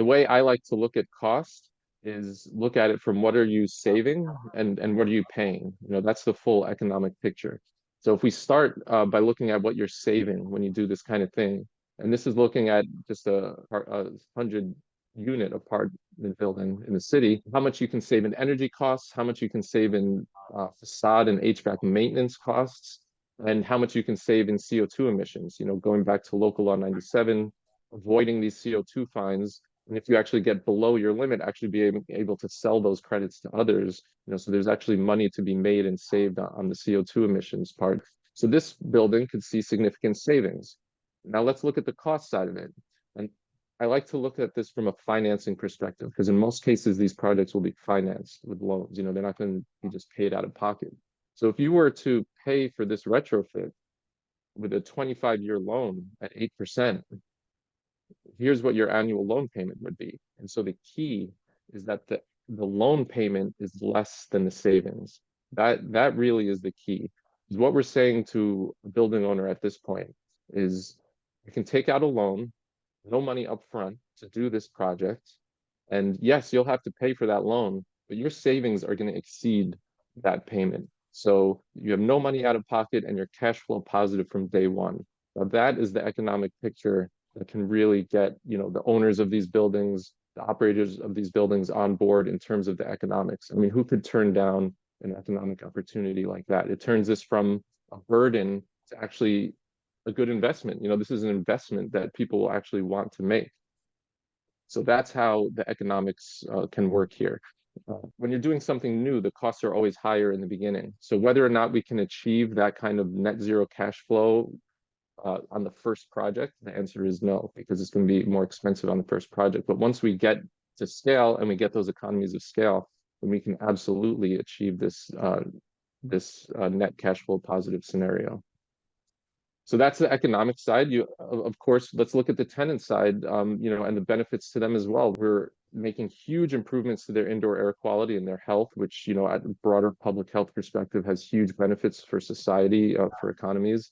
the way I like to look at cost is look at it from what are you saving and what are you paying? That's the full economic picture. So if we start by looking at what you're saving when you do this kind of thing, and this is looking at just a 100 unit apartment building in the city, how much you can save in energy costs, how much you can save in facade and HVAC maintenance costs, and how much you can save in CO2 emissions. Going back to local law 97, avoiding these CO2 fines. And if you actually get below your limit, actually be able to sell those credits to others. So there's actually money to be made and saved on the CO2 emissions part. So this building could see significant savings. Now let's look at the cost side of it. And I like to look at this from a financing perspective, because in most cases, these projects will be financed with loans. They're not going to be just paid out of pocket. So if you were to pay for this retrofit with a 25-year loan at 8%, here's what your annual loan payment would be. And so the key is that the loan payment is less than the savings. That really is the key. What we're saying to a building owner at this point is you can take out a loan, no money up front to do this project. And yes, you'll have to pay for that loan, but your savings are going to exceed that payment. So you have no money out of pocket and you're cash flow positive from day one. Now that is the economic picture that can really get, the owners of these buildings, the operators of these buildings on board in terms of the economics. I mean, who could turn down an economic opportunity like that? It turns this from a burden to actually a good investment. This is an investment that people will actually want to make. So that's how the economics can work here. When you're doing something new, the costs are always higher in the beginning. So whether or not we can achieve that kind of net zero cash flow on the first project, the answer is no, because it's going to be more expensive on the first project. But once we get to scale and we get those economies of scale, then we can absolutely achieve this net cash flow positive scenario. So that's the economic side. Of course, let's look at the tenant side, and the benefits to them as well. We're making huge improvements to their indoor air quality and their health, which, at a broader public health perspective, has huge benefits for society, for economies.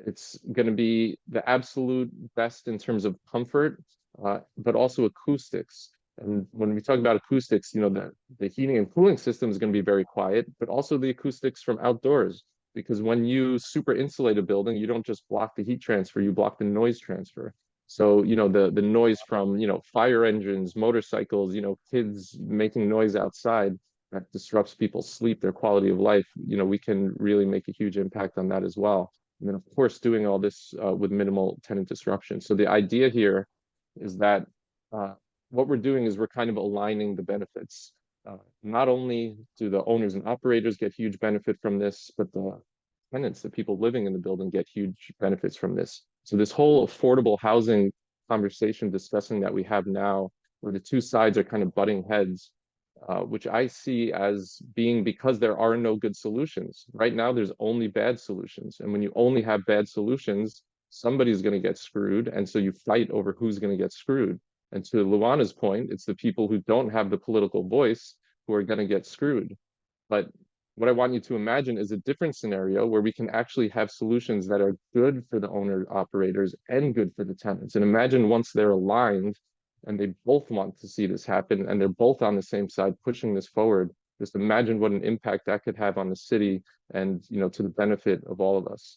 It's going to be the absolute best in terms of comfort, but also acoustics. And when we talk about acoustics, the heating and cooling system is going to be very quiet, but also the acoustics from outdoors. Because when you super insulate a building, you don't just block the heat transfer, you block the noise transfer. So, the noise from, fire engines, motorcycles, kids making noise outside, that disrupts people's sleep, their quality of life. We can really make a huge impact on that as well. And then, of course, doing all this with minimal tenant disruption. So the idea here is that what we're doing is we're kind of aligning the benefits. Not only do the owners and operators get huge benefit from this, but the tenants, the people living in the building, get huge benefits from this. So this whole affordable housing conversation discussing that we have now, where the two sides are kind of butting heads, which I see as being because there are no good solutions. Right now, there's only bad solutions. And when you only have bad solutions, somebody's going to get screwed. And so you fight over who's going to get screwed. And to Luana's point, it's the people who don't have the political voice who are going to get screwed. But what I want you to imagine is a different scenario where we can actually have solutions that are good for the owner operators and good for the tenants. And imagine once they're aligned and they both want to see this happen and they're both on the same side pushing this forward, just imagine what an impact that could have on the city and, to the benefit of all of us.